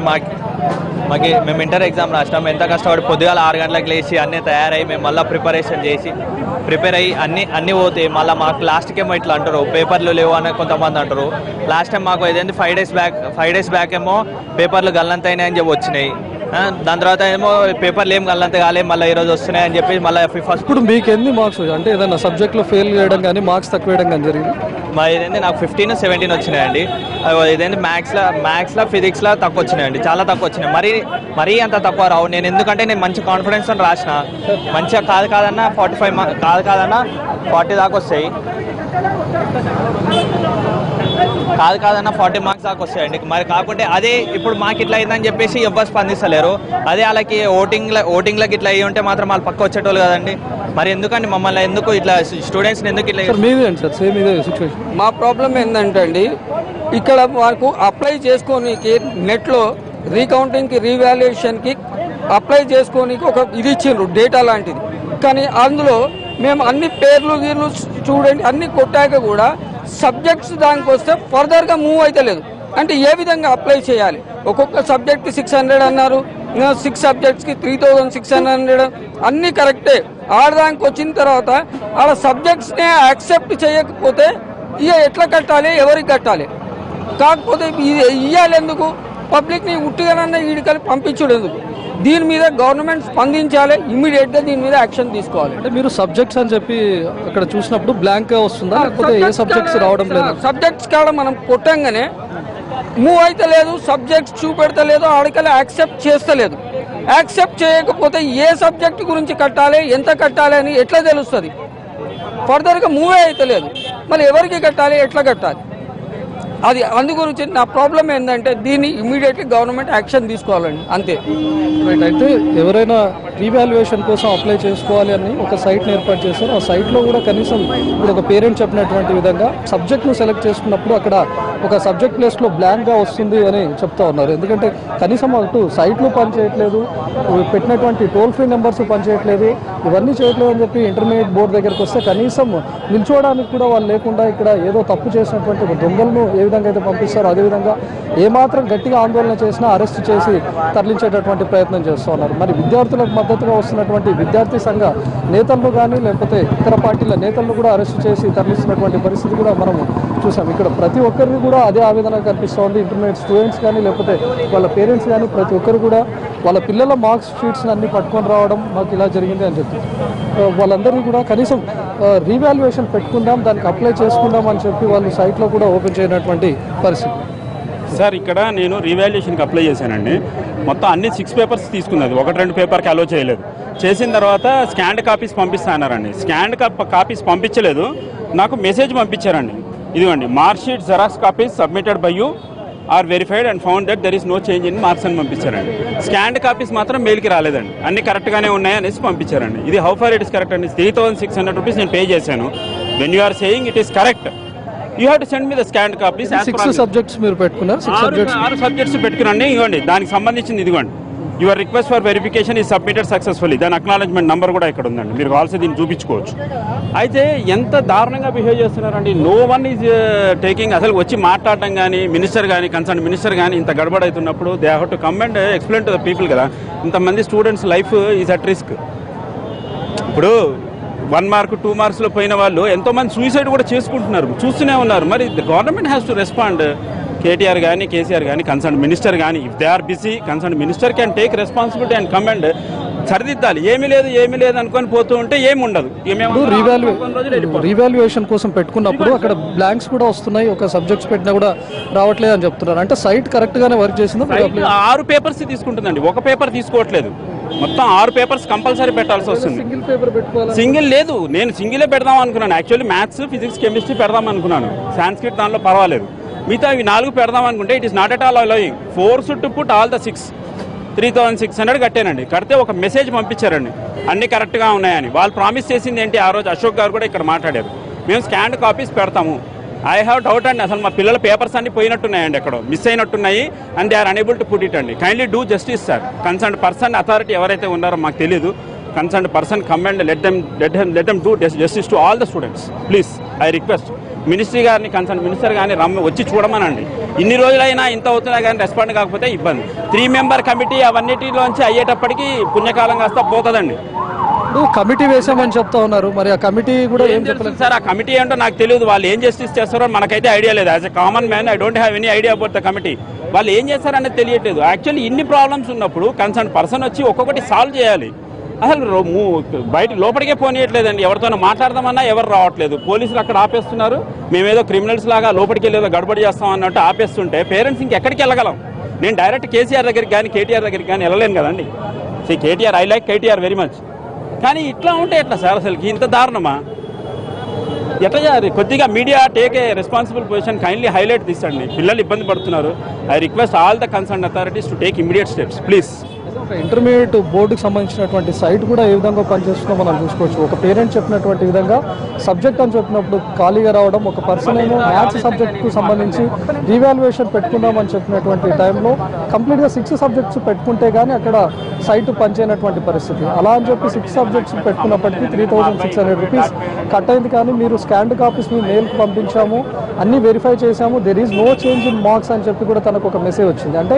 [SPEAKER 10] మేము ఇంటర్ ఎగ్జామ్ రాసినాం. ఎంత కష్టపడి పొద్దుగాల 6 గంటలకు లేచి అన్నీ తయారయ్యి మేము మళ్ళీ ప్రిపేర్ అయ్యి అన్నీ పోతాయి. మళ్ళీ మాకు లాస్ట్కి ఏమో ఇట్లా అంటారు, పేపర్లు లేవు అని కొంతమంది అంటారు. లాస్ట్ టైం మాకు ఏదైతే 5 days బ్యాక్ ఏమో పేపర్లు గల్లంతైనాయి అని చెప్పి వచ్చినాయి. దాని తర్వాత ఏమో పేపర్లు ఏం గల్లంత కాలే, మళ్ళీ ఈరోజు వస్తున్నాయి అని చెప్పి మళ్ళీ ఫస్ట్.
[SPEAKER 8] ఇప్పుడు మీకు ఎన్ని మార్క్స్ అంటే ఏదైనా సబ్జెక్ట్లో ఫెయిల్ చేయడం కానీ మార్క్స్ తక్కువ వేయడం కానీ జరిగింది?
[SPEAKER 10] మా ఏదైతే నాకు 15, 17 వచ్చినాయండి. ఏదైతే మ్యాథ్స్లో ఫిజిక్స్లో తక్కువ వచ్చినాయండి, చాలా తక్కువ వచ్చినాయి. మరీ అంత తక్కువ రావు. నేను ఎందుకంటే నేను మంచి కాన్ఫిడెన్స్తో రాసిన, మంచిగా కాదన్నా 45 కాదన్నా 40 దాకా వస్తాయి, కాదన్నా 40 మార్క్స్ దాకా వస్తాయండి. మరి కాకుంటే అదే ఇప్పుడు మాకు ఇట్లా అయిందని చెప్పేసి ఎవ్వరు స్పందిస్తలేరు. అదే వాళ్ళకి ఓటింగ్లకి ఇట్లా అయ్యి ఉంటే మాత్రం వాళ్ళు పక్క వచ్చేటోళ్ళు కదండి. మరి ఎందుకండి మమ్మల్ని ఎందుకు ఇట్లా స్టూడెంట్స్ని ఎందుకు ఇట్లా?
[SPEAKER 11] మా ప్రాబ్లం ఏంటంటే అండి, ఇక్కడ మాకు అప్లై చేసుకోనికి నెట్లో రీకౌంటింగ్కి రీవాల్యుయేషన్కి అప్లై చేసుకోనికి ఒక ఇది ఇచ్చిండ్రు డేటా లాంటిది. కానీ అందులో మేము అన్ని పేర్లు గీర్లు స్టూడెంట్ అన్ని కొట్టాక కూడా సబ్జెక్ట్స్ దానికి వస్తే ఫర్దర్గా మూవ్ అయితే లేదు. అంటే ఏ విధంగా అప్లై చేయాలి? ఒక్కొక్క సబ్జెక్ట్కి 600 అన్నారు, 6 సబ్జెక్ట్స్కి 3600 అన్నీ కరెక్టే. ఆడదానికి వచ్చిన తర్వాత ఆడ సబ్జెక్ట్స్నే యాక్సెప్ట్ చేయకపోతే ఇక ఎట్లా కట్టాలి, ఎవరికి కట్టాలి? కాకపోతే ఇవ్వాలి ఎందుకు? పబ్లిక్ని ఉట్టిగానన్నా ఈడికలి పంపించడం ఎందుకు? దీని మీద గవర్నమెంట్ స్పందించాలి, ఇమీడియట్గా దీని మీద యాక్షన్ తీసుకోవాలి.
[SPEAKER 8] అంటే మీరు సబ్జెక్ట్స్ అని చెప్పి అక్కడ చూసినప్పుడు బ్లాంక్ వస్తుందా, లేకపోతే ఏ సబ్జెక్ట్స్ రావడం లేదు?
[SPEAKER 11] సబ్జెక్ట్స్ కాడ మనం కొట్టంగానే మూవ్ అయితే లేదు, సబ్జెక్ట్స్ చూపెడతలేదు, ఆడికల్లా యాక్సెప్ట్ చేస్తలేదు. యాక్సెప్ట్ చేయకపోతే ఏ సబ్జెక్ట్ గురించి కట్టాలి, ఎంత కట్టాలి అని ఎట్లా తెలుస్తుంది? ఫర్దర్గా మూవే అయితే లేదు, మళ్ళీ ఎవరికి కట్టాలి, ఎట్లా కట్టాలి? అది అందు గురించి నా ప్రాబ్లం ఏంటంటే దీన్ని ఇమీడియట్లీ గవర్నమెంట్ యాక్షన్ తీసుకోవాలండి, అంతే.
[SPEAKER 8] రైట్. అయితే ఎవరైనా రీవాల్యుయేషన్ కోసం అప్లై చేసుకోవాలి అని ఒక సైట్ని ఏర్పాటు చేశారు. ఆ సైట్లో కూడా కనీసం ఇప్పుడు ఒక పేరెంట్ చెప్పినటువంటి విధంగా సబ్జెక్ట్ను సెలెక్ట్ చేసుకున్నప్పుడు అక్కడ ఒక సబ్జెక్ట్ ప్లేస్లో బ్లాంక్గా వస్తుంది అని చెప్తా ఉన్నారు. ఎందుకంటే కనీసం అటు సైట్లు పనిచేయట్లేదు, పెట్టినటువంటి టోల్ ఫ్రీ నెంబర్స్ పనిచేయట్లేదు, ఇవన్నీ చేయట్లేదు అని చెప్పి ఇంటర్మీడియట్ బోర్డు దగ్గరికి వస్తే కనీసం నిల్చోవడానికి కూడా వాళ్ళు లేకుండా ఇక్కడ ఏదో తప్పు చేసినటువంటి ఒక దొంగలను ఏ విధంగా అయితే పంపిస్తారో అదేవిధంగా ఏమాత్రం గట్టిగా ఆందోళన చేసినా అరెస్ట్ చేసి తరలించేటటువంటి ప్రయత్నం చేస్తూ ఉన్నారు. మరి విద్యార్థులకు మద్దతు మద్దతుగా వస్తున్నటువంటి విద్యార్థి సంఘ నేతలను కానీ లేకపోతే ఇతర పార్టీల నేతలను కూడా అరెస్ట్ చేసి తరలిస్తున్నటువంటి పరిస్థితి కూడా మనము చూసాం. ఇక్కడ ప్రతి ఒక్కరిని కూడా అదే ఆవేదన కనిపిస్తోంది. ఇంటర్మీడియట్ స్టూడెంట్స్ కానీ లేకపోతే వాళ్ళ పేరెంట్స్ కానీ ప్రతి ఒక్కరు కూడా వాళ్ళ పిల్లల మార్క్స్ షీట్స్ని అన్ని పట్టుకొని రావడం మాకు ఇలా జరిగింది అని చెప్పి వాళ్ళందరినీ కూడా కనీసం రీవాల్యుయేషన్ పెట్టుకుందాం, దానికి అప్లై చేసుకుందాం అని చెప్పి వాళ్ళు సైట్లో కూడా ఓపెన్ చేయనటువంటి పరిస్థితి.
[SPEAKER 12] సార్ ఇక్కడ నేను రీవాల్యుయేషన్కి అప్లై చేశానండి. మొత్తం అన్ని 6 పేపర్స్ తీసుకున్నది, 1-2 పేపర్కి అలో చేయలేదు. చేసిన తర్వాత స్కాన్డ్ కాపీస్ పంపిస్తా అన్నారండి. స్కాన్డ్ కాపీస్ పంపించలేదు, నాకు మెసేజ్ పంపించారండి. ఇదిగోండి, mark sheet xerox copies submitted by you are verified and found that there is no change in marks అని పంపించారండి. స్కాన్డ్ కాపీస్ మాత్రం మెయిల్కి రాలేదండి, అన్ని కరెక్ట్గానే ఉన్నాయనేసి పంపించారండి. ఇది how far it is correct అండి. 3600 రూపీస్ నేను పే చేశాను. When you are saying it is correct, you have to send me the scanned copies.
[SPEAKER 8] 6 subjects మీరు పెట్టుకున్నారు,
[SPEAKER 12] 6 సబ్జెక్ట్స్ పెట్టుకురండి. ఇవ్వండి, దానికి సంబంధించింది ఇదిగోండి, your request for verification is submitted successfully. దాని అక్నాలజ్మెంట్ నెంబర్ కూడా ఇక్కడ ఉందండి, మీరు కావాల్సి దీన్ని చూపించుకోవచ్చు. అయితే ఎంత దారుణంగా బిహేవ్ చేస్తున్నారండి. నో వన్ ఈజ్ టేకింగ్, అసలు వచ్చి మాట్లాడడం కానీ మినిస్టర్ కానీ కన్సర్న్ మినిస్టర్ కానీ ఇంత గడబడవుతున్నప్పుడు they have to come and explain to the people కదా. ఇంతమంది students life is at risk. ఇప్పుడు 1 మార్క్ 2 మార్క్స్లో పోయిన వాళ్ళు ఎంతోమంది సూసైడ్ కూడా చేసుకుంటున్నారు, చూస్తూనే ఉన్నారు. మరి the government has to respond. KTR కానీ కేసీఆర్ కానీ కన్సర్న్ మినిస్టర్ కానీ if they are busy concern minister can take responsibility and come and సరిదిద్దాలి. ఏమీ లేదు అనుకొని పోతూ ఉంటే ఏమి ఉండదు.
[SPEAKER 8] రీవాల్యుయేషన్ కోసం పెట్టుకున్నప్పుడు అక్కడ బ్లాంక్స్ కూడా వస్తున్నాయి, ఒక సబ్జెక్ట్స్ పెట్టినా కూడా రావట్లేదు అని చెప్తున్నారు. అంటే సైట్ కరెక్ట్గానే వర్క్ చేసిందో?
[SPEAKER 12] 6 పేపర్స్ తీసుకుంటుందండి, ఒక పేపర్ తీసుకోవట్లేదు. మొత్తం 6 పేపర్స్ కంపల్సరీ పెట్టాల్సి వస్తుంది.
[SPEAKER 8] సింగిల్ పేపర్ పెట్టుకోవాలి?
[SPEAKER 12] సింగిల్ లేదు, నేను సింగిలే పెడదాం అనుకున్నాను. యాక్చువల్లీ మ్యాథ్స్, ఫిజిక్స్, కెమిస్ట్రీ పెడదాం అనుకున్నాను. సాంస్క్రిట్ దానిలో పర్వాలేదు. మిగతా ఇవి 4 పెడదాం అనుకుంటే it is not at all allowing. Forced to put all the 6. 3600 కట్టానండి. కడితే ఒక మెసేజ్ పంపించారండి అన్ని కరెక్ట్గా ఉన్నాయని. వాళ్ళు ప్రామిస్ చేసింది ఏంటి, ఆ రోజు అశోక్ గారు కూడా ఇక్కడ మాట్లాడారు, మేము స్కాన్డ్ కాపీస్ పెడతాము. ఐ హ్యావ్ డౌట్ అండి, అసలు మా పిల్లల పేపర్స్ అన్ని పోయినట్టున్నాయండి, ఎక్కడో మిస్ అయినట్టున్నాయి and they are unable to put it అండి. Kindly do justice sir. Concern person authority ఎవరైతే ఉన్నారో మాకు తెలియదు, concern person come and let them do justice to all the students please. I request ministry గారిని, concern minister గారిని వచ్చి చూడమనండి. ఇన్ని రోజులైనా ఇంత అవుతున్నా కానీ రెస్పాండ్ కాకపోతే ఇబ్బంది. 3 మెంబర్ కమిటీ అవన్నిటిలోంచి అయ్యేటప్పటికి పుణ్యకాలం కాస్త పోతుందండి.
[SPEAKER 8] కమిటీ వేసామని చెప్తా ఉన్నారు, మరి ఆ కమిటీ కూడా ఏం చెప్పలేదు
[SPEAKER 12] సార్. ఆ కమిటీ ఏంటో నాకు తెలియదు, వాళ్ళు ఏం జస్టిస్ చేస్తారో మనకైతే ఐడియా లేదు. As a common man I don't have any idea about the committee. వాళ్ళు ఏం చేస్తారనేది తెలియట్లేదు. యాక్చువల్లీ ఇన్ని ప్రాబ్లమ్స్ ఉన్నప్పుడు కన్సర్న్ పర్సన్ వచ్చి ఒక్కొక్కటి సాల్వ్ చేయాలి. అసలు బయట లోపలికే పోనీయట్లేదండి. ఎవరితోనో మాట్లాడదామన్నా ఎవరు రావట్లేదు. పోలీసులు అక్కడ ఆపేస్తున్నారు. మేమేదో క్రిమినల్స్ లాగా లోపలికి వెళ్ళేదో గడబడి చేస్తాం అన్నట్టు ఆపేస్తుంటే పేరెంట్స్ ఇంకెక్కడికి వెళ్ళగలం? నేను డైరెక్ట్ కేసీఆర్ దగ్గరికి కానీ కేటీఆర్ దగ్గరికి కానీ వెళ్ళలేను కదండి. KTR, I like KTR very much. కానీ ఇట్లా ఉంటే ఎట్లా సార్, అసలుకి ఇంత దారుణమా? ఎట్లా చేయాలి? కొద్దిగా media take a responsible position, kindly highlight తీసండి. పిల్లలు ఇబ్బంది పడుతున్నారు. I request all the concern authorities to take immediate steps please.
[SPEAKER 8] Intermediate బోర్డుకి సంబంధించినటువంటి సైట్ కూడా ఏ విధంగా పనిచేస్తుందో మనం చూసుకోవచ్చు. ఒక పేరెంట్ చెప్పినటువంటి విధంగా సబ్జెక్ట్ అని చెప్పినప్పుడు ఖాళీగా రావడం, ఒక పర్సన్ ఏమో మ్యాథ్స్ సబ్జెక్ట్కు సంబంధించి రీవాల్యుయేషన్ పెట్టుకుందామని చెప్పినటువంటి టైంలో కంప్లీట్గా 6 సబ్జెక్ట్స్ పెట్టుకుంటే కానీ అక్కడ సైట్ పనిచేయనటువంటి పరిస్థితి. అలా అని చెప్పి 6 సబ్జెక్ట్స్ పెట్టుకున్నప్పటికీ 3600 రూపీస్ కట్ అయింది. కానీ మీరు స్కాన్డ్ కాపీస్ మీ మెయిల్కి పంపించాము, అన్నీ వెరిఫై చేశాము, there is no change in marks అని చెప్పి కూడా తనకు ఒక మెసేజ్ వచ్చింది. అంటే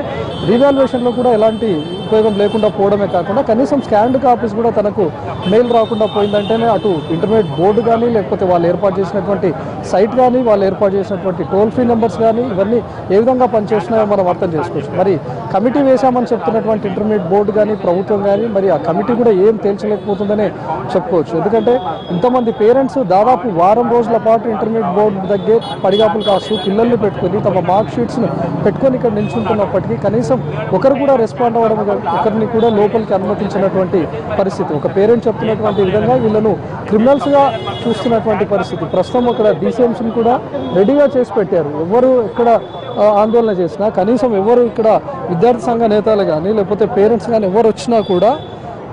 [SPEAKER 8] రీవాల్యుయేషన్లో కూడా ఎలాంటి ఉపయోగం లేకుండా పోవడమే కాకుండా కనీసం స్కాన్డ్ కాపీస్ కూడా తనకు మెయిల్ రాకుండా పోయిందంటేనే అటు ఇంటర్మీడియట్ బోర్డు కానీ లేకపోతే వాళ్ళు ఏర్పాటు చేసినటువంటి సైట్ కానీ వాళ్ళు ఏర్పాటు చేసినటువంటి టోల్ ఫ్రీ నెంబర్స్ కానీ ఇవన్నీ ఏ విధంగా పనిచేస్తున్నాయో మనం అర్థం చేసుకోవచ్చు. మరి కమిటీ వేశామని చెప్తున్నటువంటి ఇంటర్మీడియట్ బోర్డు కానీ ప్రభుత్వం కానీ మరి ఆ కమిటీ కూడా ఏం తేల్చలేకపోతుందనే చెప్పుకోవచ్చు. ఎందుకంటే ఇంతమంది పేరెంట్స్ దాదాపు వారం రోజుల పాటు ఇంటర్మీడియట్ బోర్డు దగ్గర పడిగాపులు కాస్తూ పిల్లల్ని పెట్టుకుని తమ మార్క్ షీట్స్ను పెట్టుకొని ఇక్కడ నిల్చుంటున్నప్పటికీ కనీసం ఒకరు కూడా రెస్పాండ్ అవ్వడం, ఒకరిని కూడా లోపలికి అనుమతించినటువంటి పరిస్థితి. ఒక పేరెంట్ చెప్తున్నటువంటి విధంగా వీళ్ళను క్రిమినల్స్గా చూస్తున్నటువంటి పరిస్థితి. ప్రస్తుతం అక్కడ డీసీఎంసీని కూడా రెడీగా చేసి పెట్టారు. ఎవరు ఇక్కడ ఆందోళన చేసినా కనీసం ఎవరు ఇక్కడ విద్యార్థి సంఘ నేతలు కానీ లేకపోతే పేరెంట్స్ కానీ ఎవరు వచ్చినా కూడా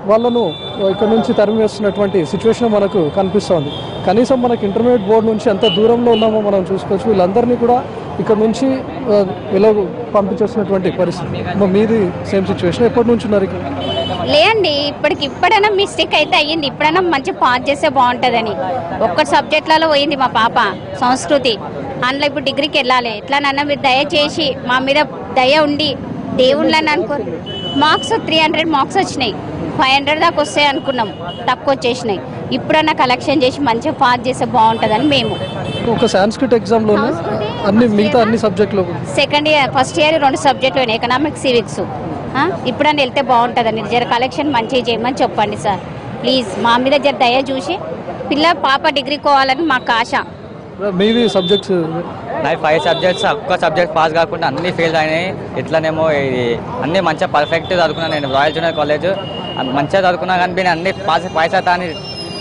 [SPEAKER 8] వాళ్ళను ఇక్కడ నుంచి తరిమివేస్తున్నటువంటి సిచ్యువేషన్ మనకు కనిపిస్తోంది. కనీసం మనకు ఇంటర్మీడియట్ బోర్డు నుంచి ఎంత దూరంలో ఉన్నామో మనం చూసుకోవచ్చు. వీళ్ళందరినీ కూడా ఇక్కడ నుంచి ఇలా పంపించేస్తున్నటువంటి పరిస్థితి. మీది సేమ్ సిచ్యువేషన్. ఎప్పటి నుంచి ఉన్నారు ఇక్కడ?
[SPEAKER 13] లేదండి, ఇప్పుడైనా మిస్టేక్ అయితే అయ్యింది. ఇప్పుడైనా మంచి పాస్ చేస్తే బాగుంటుందని ఒక్క సబ్జెక్ట్లలో పోయింది మా పాప సంస్కృతి. అందులో ఇప్పుడు డిగ్రీకి వెళ్ళాలి. ఎట్లానన్నా మీరు దయచేసి మా మీద దయ ఉండి దేవుళ్ళని అనుకో. మార్క్స్ 300 మార్క్స్ వచ్చినాయి. 500 దాకా వస్తాయి అనుకున్నాం, తక్కువ వచ్చేసినాయి. ఇప్పుడన్నా కలెక్షన్ చేసి మంచిగా పాస్ చేస్తే బాగుంటుందని మేము.
[SPEAKER 8] ఒక సాంస్క్రిట్ ఎగ్జామ్లోనే మిగతా అన్ని సబ్జెక్టులు
[SPEAKER 13] సెకండ్ ఇయర్ ఫస్ట్ ఇయర్ 2 సబ్జెక్టులు ఎకనామిక్స్ సివిక్స్. ఇప్పుడన్నా వెళ్తే బాగుంటుందని జర కలెక్షన్ మంచిగా చేయమని చెప్పండి సార్ ప్లీజ్. మా మీద జర దయ చూసి పాప డిగ్రీ కోవాలని మాకు ఆశ.
[SPEAKER 8] మీది సబ్జెక్ట్స్
[SPEAKER 10] నాకు 5 సబ్జెక్ట్స్, ఒక్క సబ్జెక్ట్ పాస్ కాకుండా అన్ని ఫెయిల్ అయినాయి. ఎట్లనేమో ఇది అన్నీ మంచిగా పర్ఫెక్ట్ చదువుకున్నాను. నేను రాయల్ జూనియర్ కాలేజ్ మంచిగా చదువుకున్నా కానీ నేను అన్ని పాస్ అవుతా అని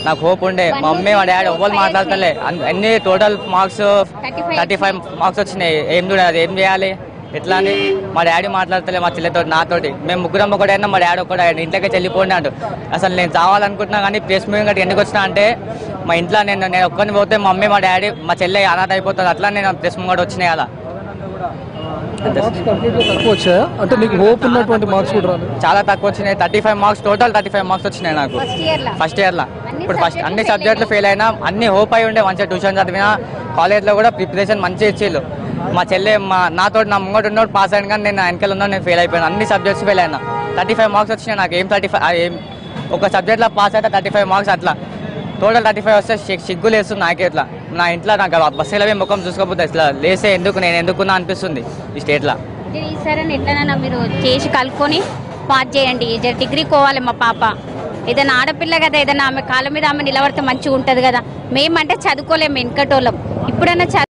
[SPEAKER 10] నాకు హోప్ ఉండే. మా మమ్మీ మా డాడీ ఎవ్వరు మాట్లాడతలే. అన్ని టోటల్ మార్క్స్ 35 మార్క్స్ వచ్చినాయి. ఏం చూడాలి, ఏం చేయాలి, ఎట్లా అని మా డాడీ మాట్లాడతలే. మా చెల్లెతో నాతోటి మేము ముగ్గురం ఒకటైనా మా డాడీ ఒకటి ఇంట్లోకి వెళ్ళిపోండి అంటూ. అసలు నేను చావాలనుకుంటున్నా కానీ ప్లేస్ మూవింగ్ గట్టి ఎందుకు వచ్చినా అంటే మా ఇంట్లో నేను ఒక్కరిని పోతే మా మమ్మీ మా డాడీ మా చెల్లె అనాథ అయిపోతుంది. అట్లా నేను ప్లేస్ మూవింగ్ వచ్చినాయి. అలా
[SPEAKER 8] తక్కువ వచ్చాయా అంటే నీకు హోప్ ఉన్నటువంటి మార్క్స్ కూడా
[SPEAKER 10] చాలా తక్కువ వచ్చినాయి. 35 మార్క్స్ టోటల్ 35 మార్క్స్ వచ్చినాయి నాకు ఫస్ట్ ఇయర్లో. ఇప్పుడు ఫస్ట్ అన్ని సబ్జెక్టులు ఫెయిల్ అయినా అన్ని హోప్ అయి ఉండే. మంచిగా ట్యూషన్ చదివినా కాలేజ్లో కూడా ప్రిపరేషన్ మంచిగా ఇచ్చేళ్ళు. మా చెల్లె నాతో నా ముంగట ఉన్నోడు పాస్ అయ్యాను కానీ నేను వెనకాల ఉన్నా నేను ఫెయిల్ అయిపోయాను. అన్ని సబ్జెక్ట్స్ ఫెయిల్ అయినా. 35 మార్క్స్ వచ్చినాయి నాకు. ఏం 35 ఒక సబ్జెక్ట్లో పాస్ అయితే 35 మార్క్స్ అట్లా టోటల్ 35 వస్తే సిగ్గు లేస్తుంది నాకే. ఇట్లా నా ఇంట్లో నాకు బస్సులో ముఖం చూసుకోకపోతే ఇట్లా లేసే నేను ఎందుకున్నా అనిపిస్తుంది ఈ స్టేట్లో.
[SPEAKER 13] ఈసారి ఎట్లనైనా మీరు చేసి కలుపుకొని పాస్ చేయండి. డిగ్రీ కోవాలి మా పాప. ఏదైనా ఆడపిల్ల కదా, ఏదైనా ఆమె కాళ్ళ మీద ఆమె నిలబడితే మంచిగా ఉంటుంది కదా. మేమంటే చదువుకోలేము, వెనకటోళ్ళం. ఇప్పుడైనా